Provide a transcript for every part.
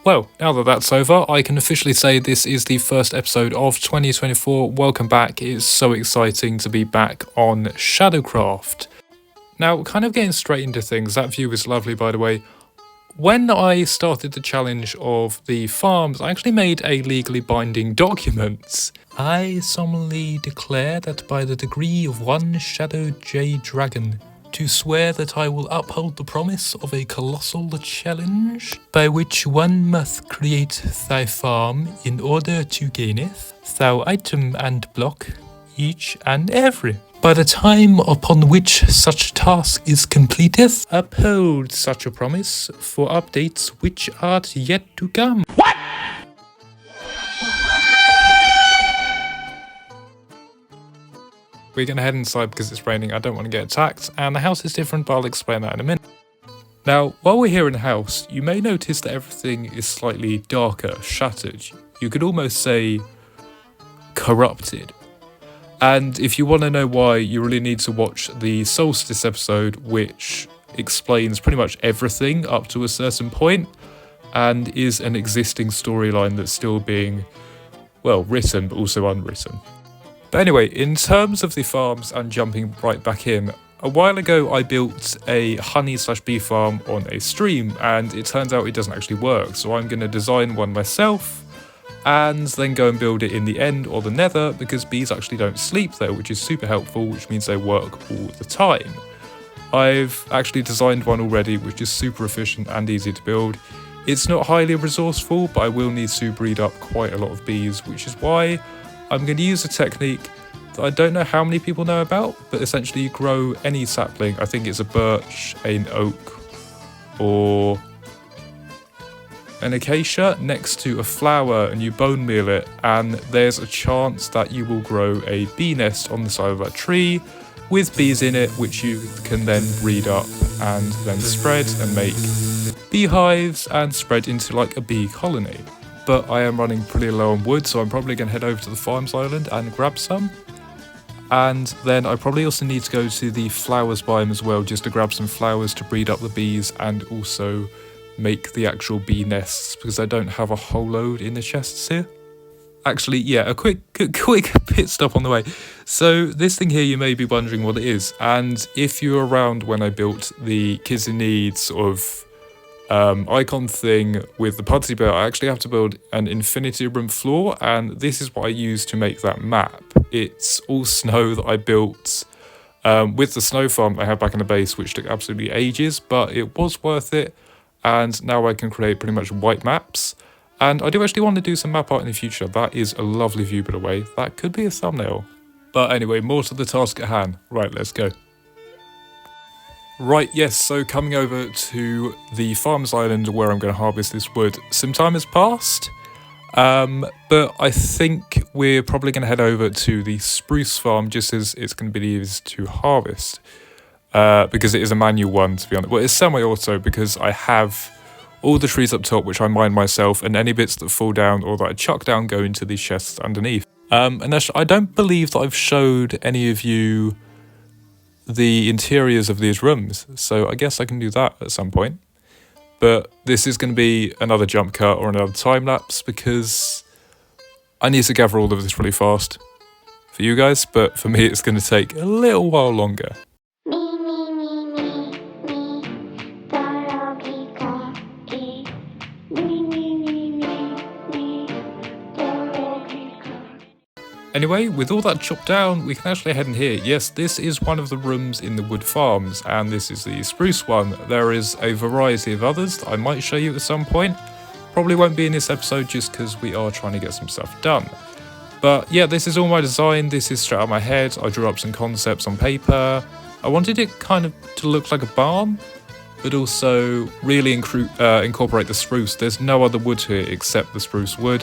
Well, now that that's over, I can officially say this is the first episode of 2024. Welcome back. It's so exciting to be back on shadowgraph. Now, kind of getting straight into things, that view is lovely, by the way. When I started the challenge of the farms, I actually made a legally binding document. I solemnly declare that by the degree of one shadow jade dragon, to swear that I will uphold the promise of a colossal challenge, by which one must create thy farm in order to gaineth thou item and block, each and every. By the time upon which such task is completed, uphold such a promise for updates which are yet to come. What? We're gonna head inside because it's raining, I don't want to get attacked, and the house is different, but I'll explain that in a minute. Now, while we're here in the house, you may notice that everything is slightly darker, shattered. You could almost say corrupted. And if you want to know why, you really need to watch the Solstice episode, which explains pretty much everything up to a certain point, and is an existing storyline that's still being, well, written, but also unwritten. But anyway, in terms of the farms and jumping right back in, a while ago I built a honey/bee farm on a stream, and it turns out it doesn't actually work, so I'm going to design one myself and then go and build it in the end or the nether, because bees actually don't sleep there, which is super helpful, which means they work all the time. I've actually designed one already, which is super efficient and easy to build. It's not highly resourceful, but I will need to breed up quite a lot of bees, which is why I'm going to use a technique that I don't know how many people know about, but essentially you grow any sapling, I think it's a birch, an oak, or an acacia, next to a flower, and you bone meal it, and there's a chance that you will grow a bee nest on the side of that tree with bees in it, which you can then breed up and then spread and make beehives and spread into like a bee colony. But I am running pretty low on wood, so I'm probably going to head over to the farms island and grab some. And then I probably also need to go to the flowers biome as well, just to grab some flowers to breed up the bees and also make the actual bee nests, because I don't have a whole load in the chests here. Actually, yeah, a quick pit stop on the way. So this thing here, you may be wondering what it is. And if you were around when I built the Kids in Need sort of icon thing with the Pudsey Bear, I actually have to build an infinity room floor, and this is what I used to make that map. It's all snow that I built with the snow farm I had back in the base, which took absolutely ages, but it was worth it, and now I can create pretty much white maps. And I do actually want to do some map art in the future. That is a lovely view, by the way. That could be a thumbnail. But anyway, more to the task at hand. Right, let's go. Right, yes, so coming over to the farms island where I'm going to harvest this wood. Some time has passed, but I think we're probably going to head over to the spruce farm just as it's going to be easy to harvest. Because it is a manual one, to be honest. Well, it's semi-auto because I have all the trees up top, which I mine myself, and any bits that fall down or that I chuck down go into these chests underneath. And I don't believe that I've showed any of you the interiors of these rooms, so I guess I can do that at some point. But this is going to be another jump cut or another time lapse, because I need to gather all of this really fast for you guys, but for me it's going to take a little while longer. Anyway, with all that chopped down, we can actually head in here. Yes, this is one of the rooms in the wood farms, and this is the spruce one. There is a variety of others that I might show you at some point. Probably won't be in this episode just because we are trying to get some stuff done. But yeah, this is all my design. This is straight out of my head. I drew up some concepts on paper. I wanted it kind of to look like a barn, but also really incorporate the spruce. There's no other wood here except the spruce wood.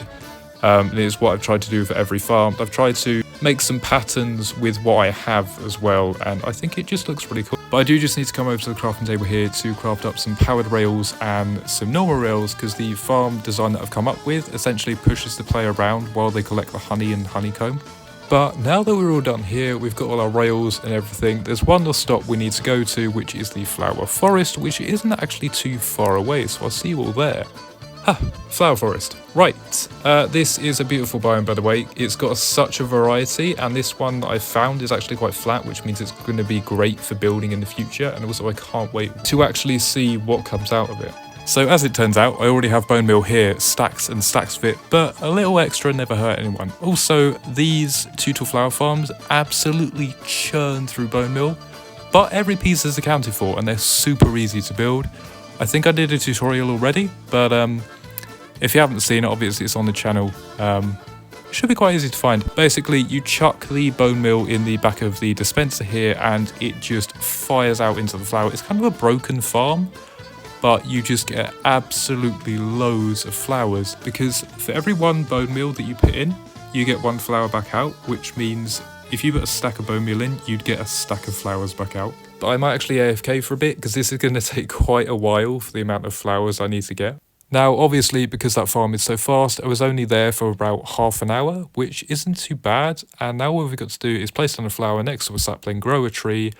It is what I've tried to do for every farm. I've tried to make some patterns with what I have as well, and I think it just looks really cool. But I do just need to come over to the crafting table here to craft up some powered rails and some normal rails, because the farm design that I've come up with essentially pushes the player around while they collect the honey and honeycomb. But now that we're all done here, we've got all our rails and everything, there's one last stop we need to go to, which is the flower forest, which isn't actually too far away, so I'll see you all there. Flower forest. Right, this is a beautiful biome, by the way. It's got such a variety, and this one that I found is actually quite flat, which means it's going to be great for building in the future, and also I can't wait to actually see what comes out of it. So as it turns out, I already have bone meal here, stacks and stacks of it, but a little extra never hurt anyone. Also, these tutorial flower farms absolutely churn through bone meal, but every piece is accounted for, and they're super easy to build. I think I did a tutorial already, but if you haven't seen it, obviously it's on the channel. It should be quite easy to find. Basically, you chuck the bone meal in the back of the dispenser here, and it just fires out into the flower. It's kind of a broken farm, but you just get absolutely loads of flowers, because for every one bone meal that you put in, you get one flower back out, which means if you put a stack of bone meal in, you'd get a stack of flowers back out. But I might actually AFK for a bit, because this is going to take quite a while for the amount of flowers I need to get. Now, obviously, because that farm is so fast, I was only there for about half an hour, which isn't too bad. And now what we've got to do is place down a flower next to a sapling, grow a tree,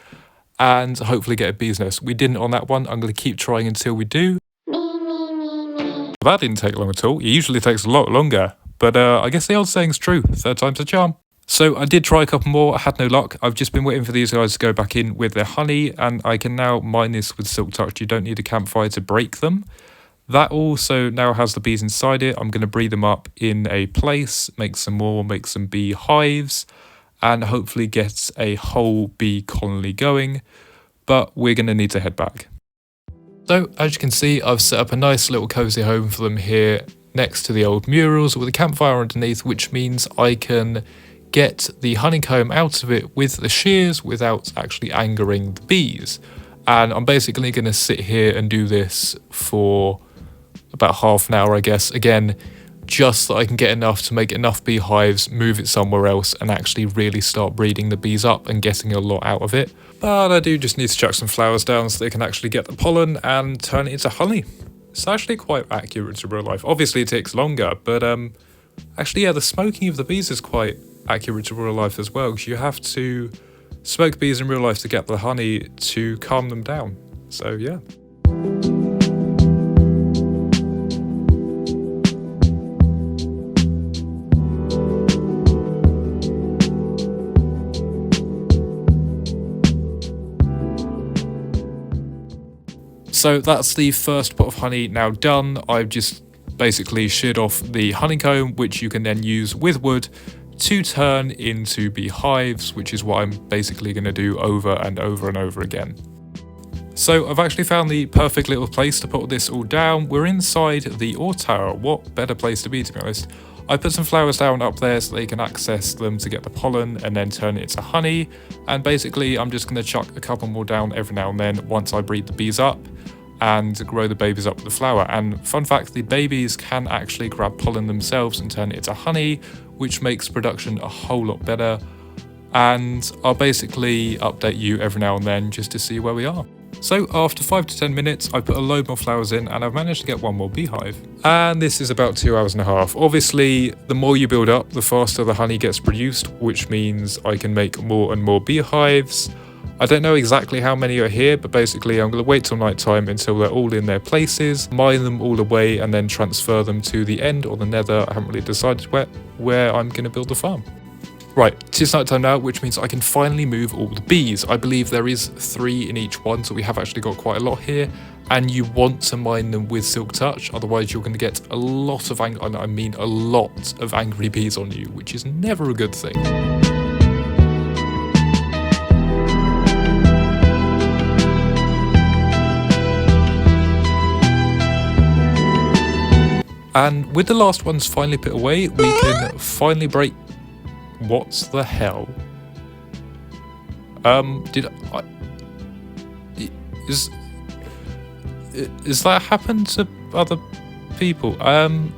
and hopefully get a bee's nest. We didn't on that one. I'm going to keep trying until we do. That didn't take long at all. It usually takes a lot longer. But I guess the old saying's true. Third time's a charm. So I did try a couple more, I had no luck. I've just been waiting for these guys to go back in with their honey, and I can now mine this with silk touch. You don't need a campfire to break them. That also now has the bees inside it. I'm going to breed them up in a place, make some more, make some bee hives, and hopefully get a whole bee colony going. But we're going to need to head back. So as you can see, I've set up a nice little cozy home for them here next to the old murals with a campfire underneath, which means I can get the honeycomb out of it with the shears without actually angering the bees. And I'm basically going to sit here and do this for about half an hour, I guess. Again, just that I can get enough to make enough beehives, move it somewhere else, and actually really start breeding the bees up and getting a lot out of it. But I do just need to chuck some flowers down so they can actually get the pollen and turn it into honey. It's actually quite accurate to real life. Obviously it takes longer, but actually, yeah, the smoking of the bees is quite accurate to real life as well, because you have to smoke bees in real life to get the honey to calm them down. So yeah. So that's the first pot of honey now done. I've just basically sheared off the honeycomb, which you can then use with wood to turn into beehives, which is what I'm basically going to do over and over and over again. So I've actually found the perfect little place to put this all down. We're inside the ore tower. What better place to be honest? I put some flowers down up there so they can access them to get the pollen and then turn it into honey. And basically I'm just going to chuck a couple more down every now and then once I breed the bees up and grow the babies up with the flower. And fun fact, the babies can actually grab pollen themselves and turn it into honey, which makes production a whole lot better. And I'll basically update you every now and then just to see where we are. So after 5 to 10 minutes, I put a load more flowers in and I've managed to get one more beehive. And this is about 2 hours and a half. Obviously, the more you build up, the faster the honey gets produced, which means I can make more and more beehives. I don't know exactly how many are here, but basically I'm going to wait till night time until they're all in their places, mine them all away, and then transfer them to the end or the nether. I haven't really decided where I'm going to build the farm. Right, it's night time now, which means I can finally move all the bees. I believe there is 3 in each one, so we have actually got quite a lot here. And you want to mine them with silk touch, otherwise you're going to get a lot of angry bees on you, which is never a good thing. And with the last ones finally put away, we can finally break... What the hell? Is that happened to other people? I'm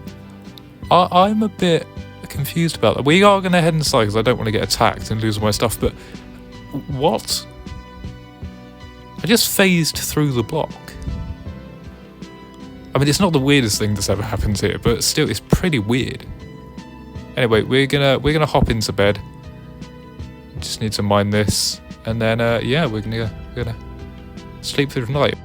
a bit confused about that. We are going to head inside because I don't want to get attacked and lose all my stuff, but what? I just phased through the block. I mean, it's not the weirdest thing that's ever happened here, but still, it's pretty weird. Anyway, we're gonna hop into bed. Just need to mine this, and then yeah, we're gonna sleep through the night.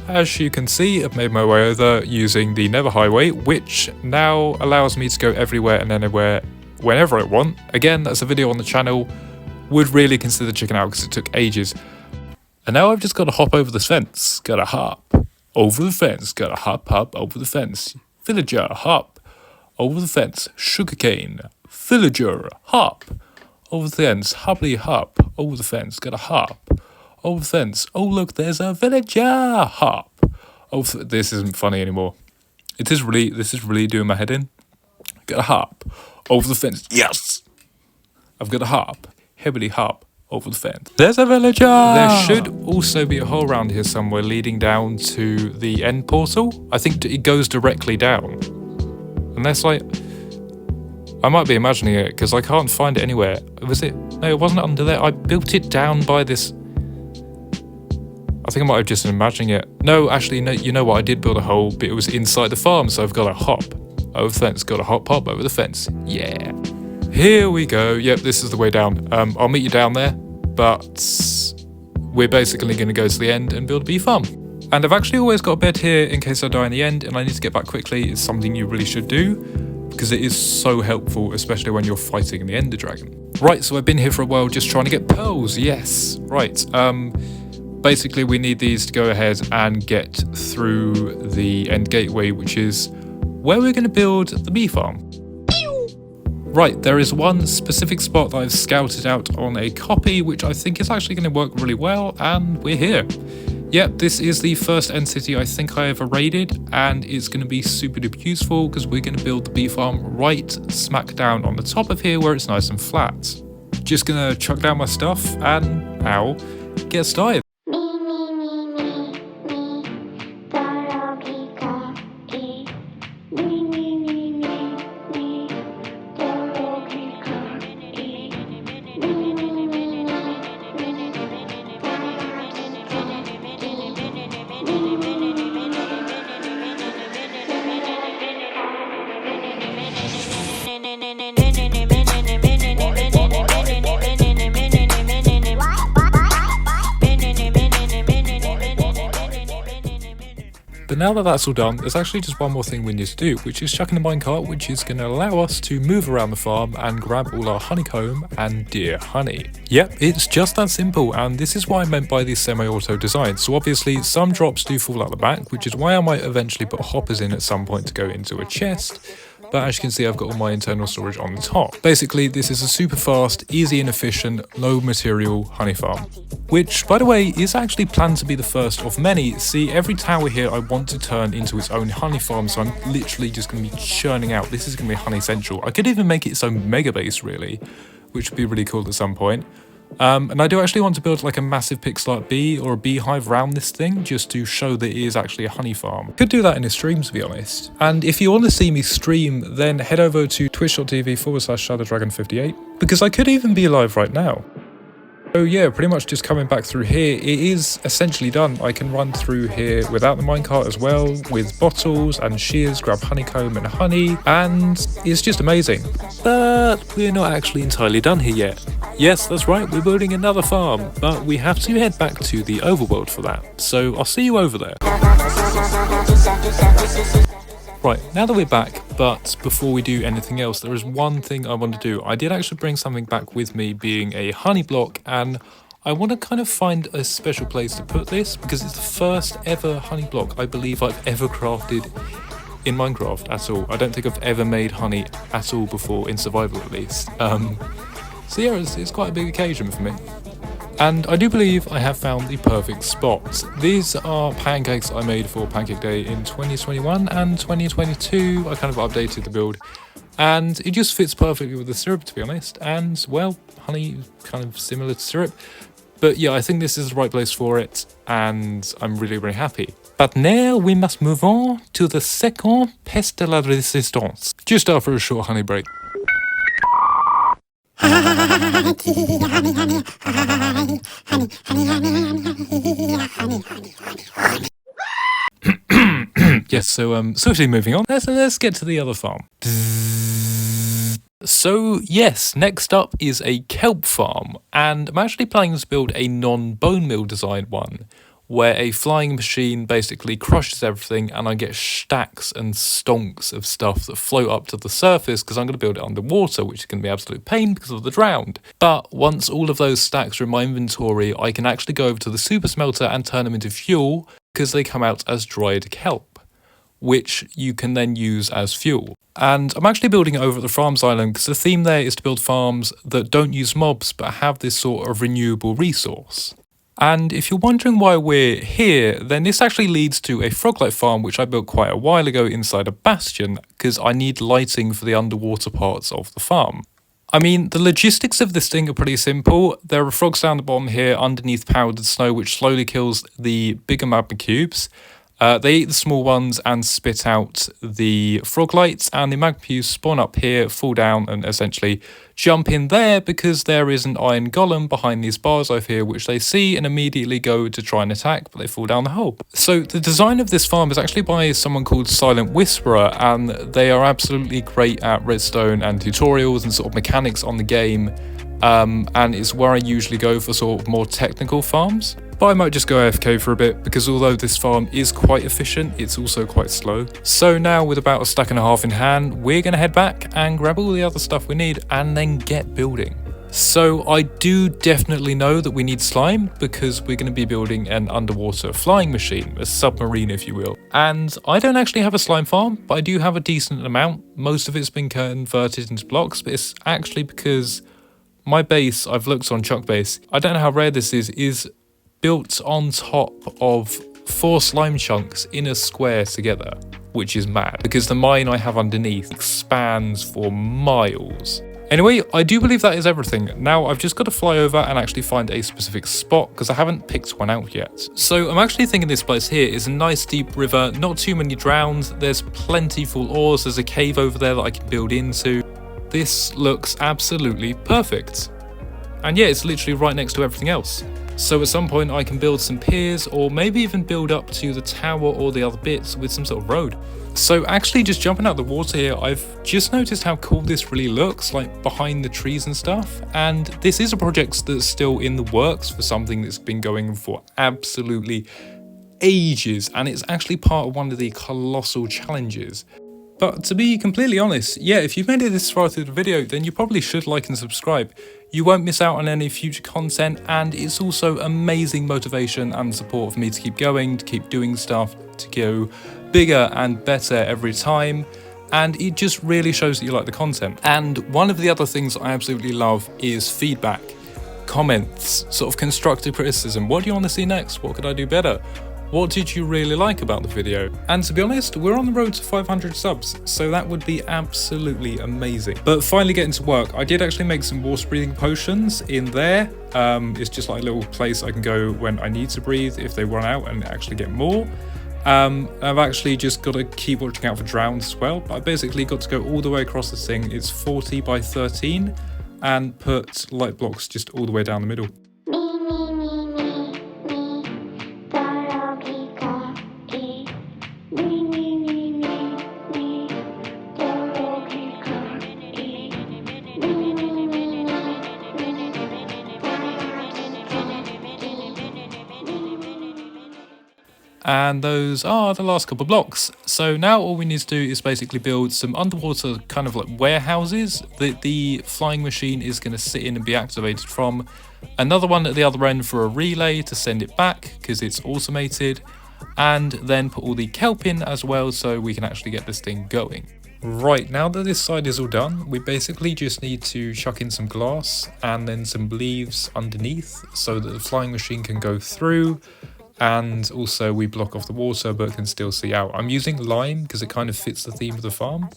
as you can see, I've made my way over using the Nether Highway, which now allows me to go everywhere and anywhere whenever I want. Again, that's a video on the channel. Would really consider checking out because it took ages. And now I've just got to hop over the fence. Gotta hop over the fence. Gotta hop over the fence. Villager, hop over the fence. Sugarcane. Villager, hop over the fence. Hoppity hop over the fence. Gotta hop over the fence. Oh look, there's a villager. Hop. Oh, this isn't funny anymore. This is really doing my head in. Gotta hop over the fence. Yes! I've got to hop. Heavily hop over the fence. There's a villager! There should also be a hole around here somewhere leading down to the end portal. I think it goes directly down. Unless I might be imagining it because I can't find it anywhere. Was it? No, it wasn't under there. I built it down by this. I think I might have just been imagining it. No, actually, no, you know what? I did build a hole, but it was inside the farm, so I've got to hop over the fence. Got to hop over the fence. Yeah. Here we go. Yep, this is the way down. I'll meet you down there, but we're basically going to go to the end and build a bee farm. And I've actually always got a bed here in case I die in the end and I need to get back quickly. It's something you really should do because it is so helpful, especially when you're fighting the Ender Dragon. Right, so I've been here for a while just trying to get pearls. Yes, right. Basically, we need these to go ahead and get through the end gateway, which is where we're going to build the bee farm. Right, there is one specific spot that I've scouted out on a copy, which I think is actually going to work really well, and we're here. Yep, this is the first end city I think I ever raided, and it's going to be super duper useful because we're going to build the bee farm right smack down on the top of here where it's nice and flat. Just going to chuck down my stuff and, ow, get started. But now that that's all done, there's actually just one more thing we need to do, which is chuck in the minecart, which is going to allow us to move around the farm and grab all our honeycomb and deer honey. Yep, it's just that simple, and this is what I meant by these semi-auto designs. So obviously, some drops do fall out the back, which is why I might eventually put hoppers in at some point to go into a chest. But as you can see, I've got all my internal storage on the top. Basically, this is a super fast, easy and efficient, low material honey farm. Which, by the way, is actually planned to be the first of many. See, every tower here I want to turn into its own honey farm, so I'm literally just going to be churning out. This is going to be honey central. I could even make it its own mega base, really, which would be really cool at some point. And I do actually want to build like a massive pixel art bee or a beehive around this thing just to show that it is actually a honey farm. Could do that in a stream, to be honest. And if you want to see me stream, then head over to twitch.tv/shadowgraph58 because I could even be live right now. So yeah, pretty much just coming back through here, it is essentially done. I can run through here without the minecart as well, with bottles and shears, grab honeycomb and honey, and it's just amazing. But we're not actually entirely done here yet. Yes, that's right, we're building another farm, but we have to head back to the overworld for that, so I'll see you over there. Right, now that we're back, but before we do anything else, there is one thing I want to do. I did actually bring something back with me, being a honey block, and I want to kind of find a special place to put this, because it's the first ever honey block I believe I've ever crafted in Minecraft at all. I don't think I've ever made honey at all before, in survival at least. So yeah, it's quite a big occasion for me. And I do believe I have found the perfect spot. These are pancakes I made for Pancake Day in 2021 and 2022. I kind of updated the build. And it just fits perfectly with the syrup, to be honest. And, well, honey is kind of similar to syrup. But yeah, I think this is the right place for it. And I'm really, really happy. But now we must move on to the second pièce de la résistance. Just after a short honey break. Yes, so swiftly moving on. Let's get to the other farm. So yes, next up is a kelp farm, and I'm actually planning to build a non-bonemeal designed one, where a flying machine basically crushes everything and I get stacks and stonks of stuff that float up to the surface because I'm going to build it underwater, which is going to be absolute pain because of the drowned. But once all of those stacks are in my inventory, I can actually go over to the super smelter and turn them into fuel because they come out as dried kelp, which you can then use as fuel. And I'm actually building it over at the farms island because the theme there is to build farms that don't use mobs but have this sort of renewable resource. And if you're wondering why we're here, then this actually leads to a froglet farm which I built quite a while ago inside a bastion because I need lighting for the underwater parts of the farm. I mean, the logistics of this thing are pretty simple. There are frogs down the bottom here underneath powdered snow which slowly kills the bigger magma cubes. They eat the small ones and spit out the frog lights, and the magma cubes spawn up here, fall down and essentially jump in there because there is an iron golem behind these bars over here which they see and immediately go to try and attack, but they fall down the hole. So the design of this farm is actually by someone called Silent Whisperer, and they are absolutely great at redstone and tutorials and sort of mechanics on the game, and it's where I usually go for sort of more technical farms. But I might just go AFK for a bit because although this farm is quite efficient, it's also quite slow. So now with about a stack and a half in hand, we're going to head back and grab all the other stuff we need and then get building. So I do definitely know that we need slime because we're going to be building an underwater flying machine, a submarine if you will. And I don't actually have a slime farm, but I do have a decent amount. Most of it's been converted into blocks, but it's actually because my base, I've looked on Chuckbase, I don't know how rare this is built on top of 4 slime chunks in a square together, which is mad because the mine I have underneath expands for miles. Anyway, I do believe that is everything. Now I've just got to fly over and actually find a specific spot because I haven't picked one out yet. So I'm actually thinking this place here is a nice deep river, not too many drowns, there's plenty full ores, there's a cave over there that I can build into. This looks absolutely perfect. And yeah, it's literally right next to everything else. So at some point I can build some piers or maybe even build up to the tower or the other bits with some sort of road. So actually just jumping out the water here, I've just noticed how cool this really looks, like behind the trees and stuff. And this is a project that's still in the works for something that's been going for absolutely ages. And it's actually part of one of the colossal challenges. But to be completely honest, yeah, if you've made it this far through the video, then you probably should like and subscribe. You won't miss out on any future content, and it's also amazing motivation and support for me to keep going, to keep doing stuff, to go bigger and better every time. And it just really shows that you like the content. And one of the other things I absolutely love is feedback, comments, sort of constructive criticism. What do you want to see next? What could I do better? What did you really like about the video? And to be honest, we're on the road to 500 subs, so that would be absolutely amazing. But finally getting to work, I did actually make some water breathing potions in there. It's just like a little place I can go when I need to breathe if they run out and actually get more. I've actually just got to keep watching out for drowns as well. But I basically got to go all the way across this thing. It's 40 by 13 and put light blocks just all the way down the middle. And those are the last couple of blocks. So now all we need to do is basically build some underwater kind of like warehouses that the flying machine is going to sit in and be activated from. Another one at the other end for a relay to send it back because it's automated. And then put all the kelp in as well so we can actually get this thing going. Right, now that this side is all done, we basically just need to chuck in some glass and then some leaves underneath so that the flying machine can go through. And also we block off the water but can still see out. I'm using lime because it kind of fits the theme of the farm.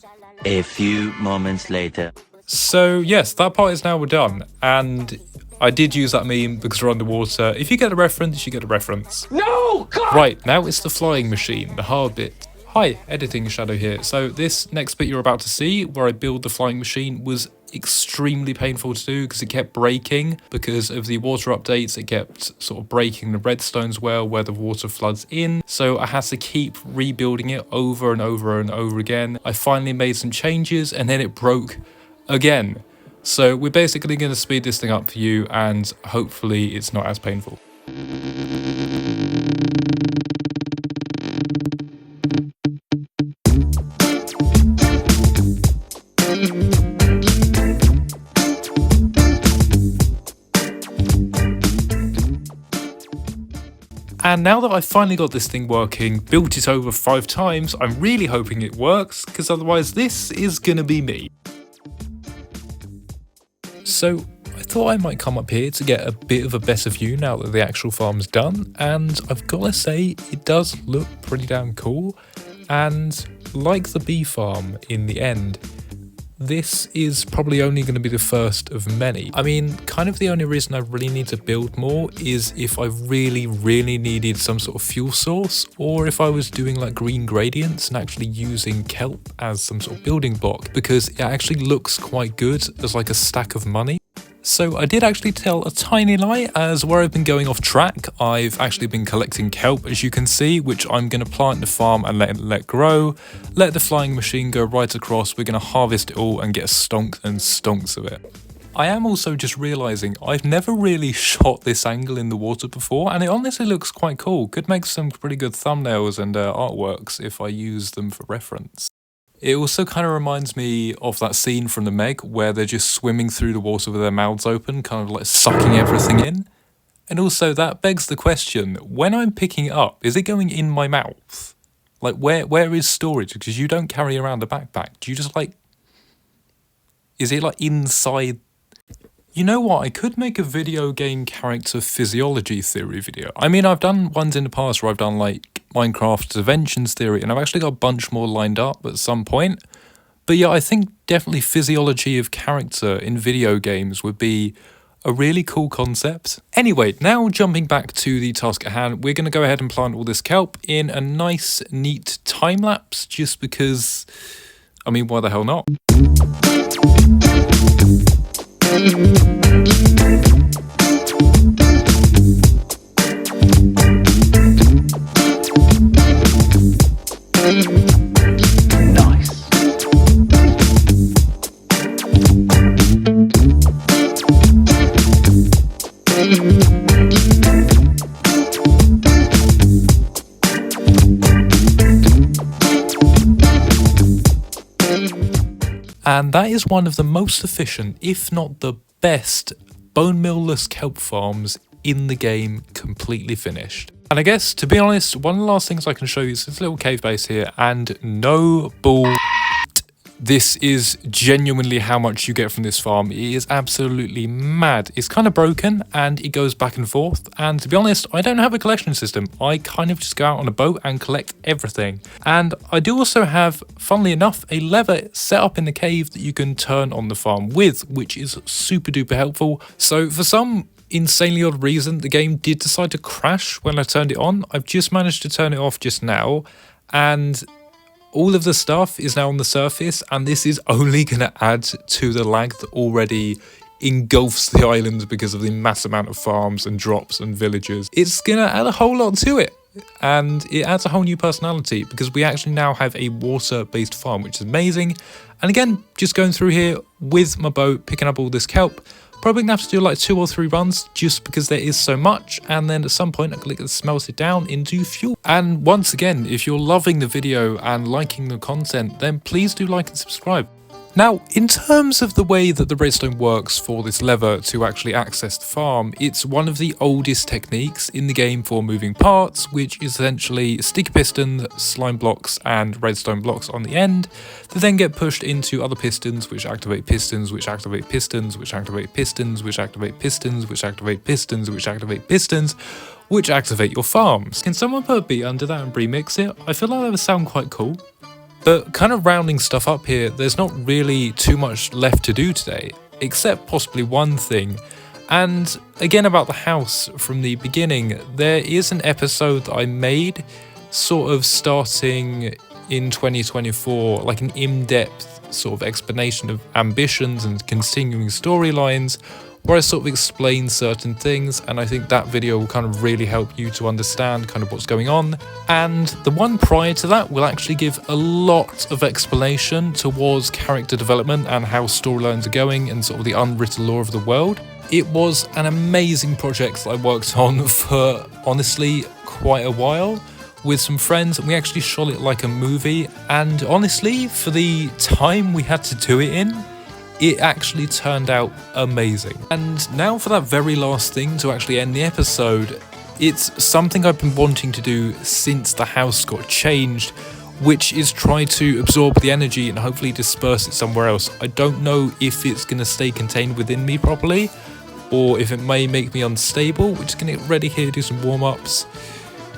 A few moments later. So yes, that part is now done. And I did use that meme because we're underwater. If you get a reference, you get a reference. No! God! Right, now it's the flying machine, the hard bit. Hi, editing Shadow here. So this next bit you're about to see, where I build the flying machine, was extremely painful to do because it kept breaking because of the water updates. It kept sort of breaking the redstones well where the water floods in. So I had to keep rebuilding it over and over and over again. I finally made some changes and then it broke again. So we're basically going to speed this thing up for you and hopefully it's not as painful. And now that I've finally got this thing working, built it over 5 times, I'm really hoping it works, because otherwise this is gonna be me. So I thought I might come up here to get a bit of a better view now that the actual farm's done, and I've gotta say it does look pretty damn cool. And like the bee farm in the end, this is probably only going to be the first of many. I mean, kind of the only reason I really need to build more is if I really needed some sort of fuel source, or if I was doing like green gradients and actually using kelp as some sort of building block, because it actually looks quite good as like a stack of money. So I did actually tell a tiny lie, as where I've been going off track, I've actually been collecting kelp, as you can see, which I'm going to plant in the farm and let grow, let the flying machine go right across, we're going to harvest it all and get stonks and stonks of it. I am also just realising I've never really shot this angle in the water before, and it honestly looks quite cool. Could make some pretty good thumbnails and artworks if I use them for reference. It also kind of reminds me of that scene from The Meg where they're just swimming through the water with their mouths open, kind of like sucking everything in. And also that begs the question, when I'm picking it up, is it going in my mouth? Like where is storage? Because you don't carry around a backpack. Do you just like... Is it like inside... You know what, I could make a video game character physiology theory video. I mean, I've done ones in the past where I've done like Minecraft's inventions theory, and I've actually got a bunch more lined up at some point. But yeah, I think definitely physiology of character in video games would be a really cool concept. Anyway, now jumping back to the task at hand, we're going to go ahead and plant all this kelp in a nice, neat time lapse, just because, I mean, why the hell not? And that is one of the most efficient, if not the best, bone meal-less kelp farms in the game, completely finished. And I guess, to be honest, one of the last things I can show you is this little cave base here, and no bull. This is genuinely how much you get from this farm. It is absolutely mad. It's kind of broken and it goes back and forth. And to be honest, I don't have a collection system. I kind of just go out on a boat and collect everything. And I do also have, funnily enough, a lever set up in the cave that you can turn on the farm with, which is super duper helpful. So for some insanely odd reason, the game did decide to crash when I turned it on. I've just managed to turn it off just now, and all of the stuff is now on the surface, and this is only going to add to the lag that already engulfs the island because of the mass amount of farms and drops and villages. It's going to add a whole lot to it, and it adds a whole new personality because we actually now have a water-based farm, which is amazing. And again, just going through here with my boat, picking up all this kelp. Probably gonna have to do like 2 or 3 runs just because there is so much, and then at some point I can smelt it down into fuel. And once again, if you're loving the video and liking the content, then please do like and subscribe. Now, in terms of the way that the redstone works for this lever to actually access the farm, it's one of the oldest techniques in the game for moving parts, which is essentially sticky pistons, slime blocks, and redstone blocks on the end that then get pushed into other pistons, which activate pistons, which activate pistons, which activate pistons, which activate pistons, which activate pistons, which activate pistons, which activate your farms. Can someone put a beat under that and remix it? I feel like that would sound quite cool. But kind of rounding stuff up here, there's not really too much left to do today, except possibly one thing. And again, about the house from the beginning, there is an episode that I made sort of starting in 2024, like an in-depth sort of explanation of ambitions and continuing storylines, where I sort of explain certain things, and I think that video will kind of really help you to understand kind of what's going on. And the one prior to that will actually give a lot of explanation towards character development and how storylines are going and sort of the unwritten law of the world. It was an amazing project that I worked on for honestly quite a while with some friends, and we actually shot it like a movie, and honestly, for the time we had to do it in, it actually turned out amazing. And now for that very last thing to actually end the episode, it's something I've been wanting to do since the house got changed, which is try to absorb the energy and hopefully disperse it somewhere else. I don't know if it's going to stay contained within me properly, or if it may make me unstable. We're just going to get ready here, do some warm-ups,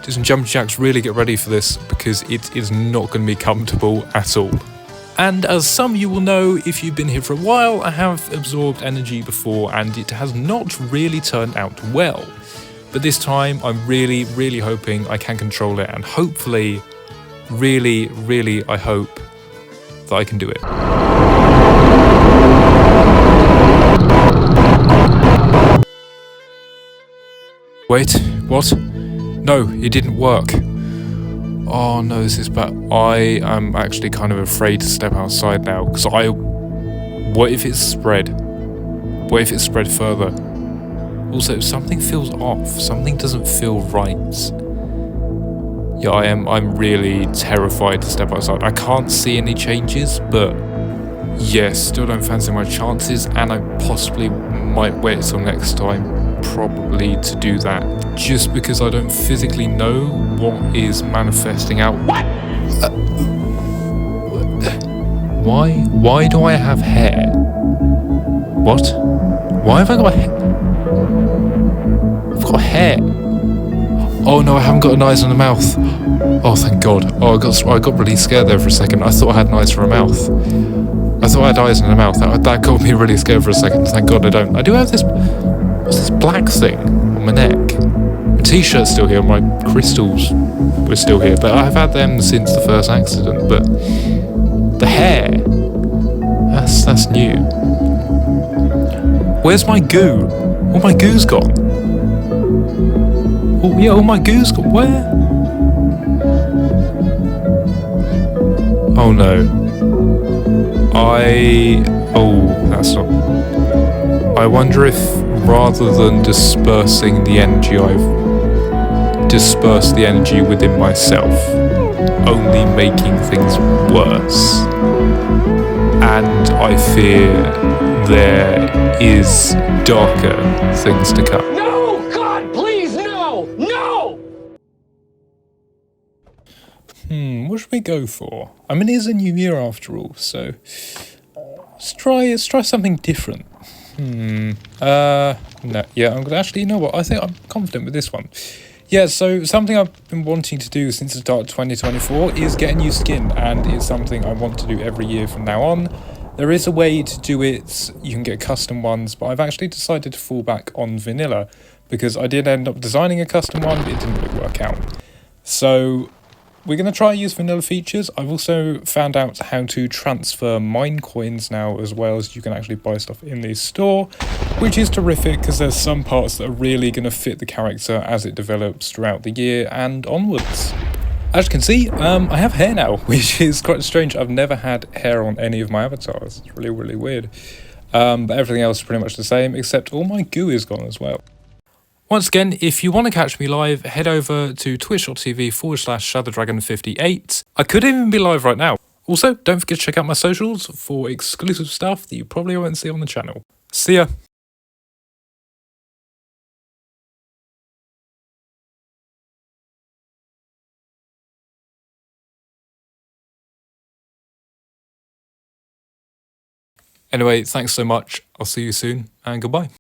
do some jumping jacks, really get ready for this, because it is not going to be comfortable at all. And as some of you will know, if you've been here for a while, I have absorbed energy before and it has not really turned out well. But this time I'm really, really hoping I can control it, and hopefully, really, really, I hope that I can do it. Wait, what? No, it didn't work. Oh no, this is bad. I am actually kind of afraid to step outside now, because what if it's spread? What if it spread further? Also, something feels off. Something doesn't feel right. Yeah, I'm really terrified to step outside. I can't see any changes, but yes, still don't fancy my chances, and I possibly might wait till next time probably to do that, just because I don't physically know what is manifesting out. What? Why do I have hair? What? Why have I got hair? I've got hair. Oh no, I haven't got an eyes and a mouth. Oh, thank God. Oh, I got really scared there for a second. I thought I had an eyes for a mouth. I thought I had eyes and a mouth. That got me really scared for a second. Thank God I don't. I do have this. What's this black thing on my neck? My t-shirt's still here. My crystals were still here, but I've had them since the first accident. But the hair, that's new. Where's my goo? All my goo's gone. Oh yeah, all my goo's gone. Where? Oh no. Oh, that's not. I wonder if rather than dispersing the energy, I've dispersed the energy within myself, only making things worse. And I fear there is darker things to come. No! God, please, no! No! What should we go for? I mean, it is a new year after all, so let's try something different. No, yeah, I'm gonna actually, you know what, I think I'm confident with this one. Yeah, so something I've been wanting to do since the start of 2024 is get a new skin, and it's something I want to do every year from now on. There is a way to do it, you can get custom ones, but I've actually decided to fall back on vanilla, because I did end up designing a custom one, but it didn't really work out. So we're going to try and use vanilla features. I've also found out how to transfer mine coins now, as well as you can actually buy stuff in the store, which is terrific because there's some parts that are really going to fit the character as it develops throughout the year and onwards. As you can see, I have hair now, which is quite strange. I've never had hair on any of my avatars. It's really, really weird. But everything else is pretty much the same, except all my goo is gone as well. Once again, if you want to catch me live, head over to twitch.tv/shadowdragon58. I could even be live right now. Also, don't forget to check out my socials for exclusive stuff that you probably won't see on the channel. See ya! Anyway, thanks so much. I'll see you soon, and goodbye.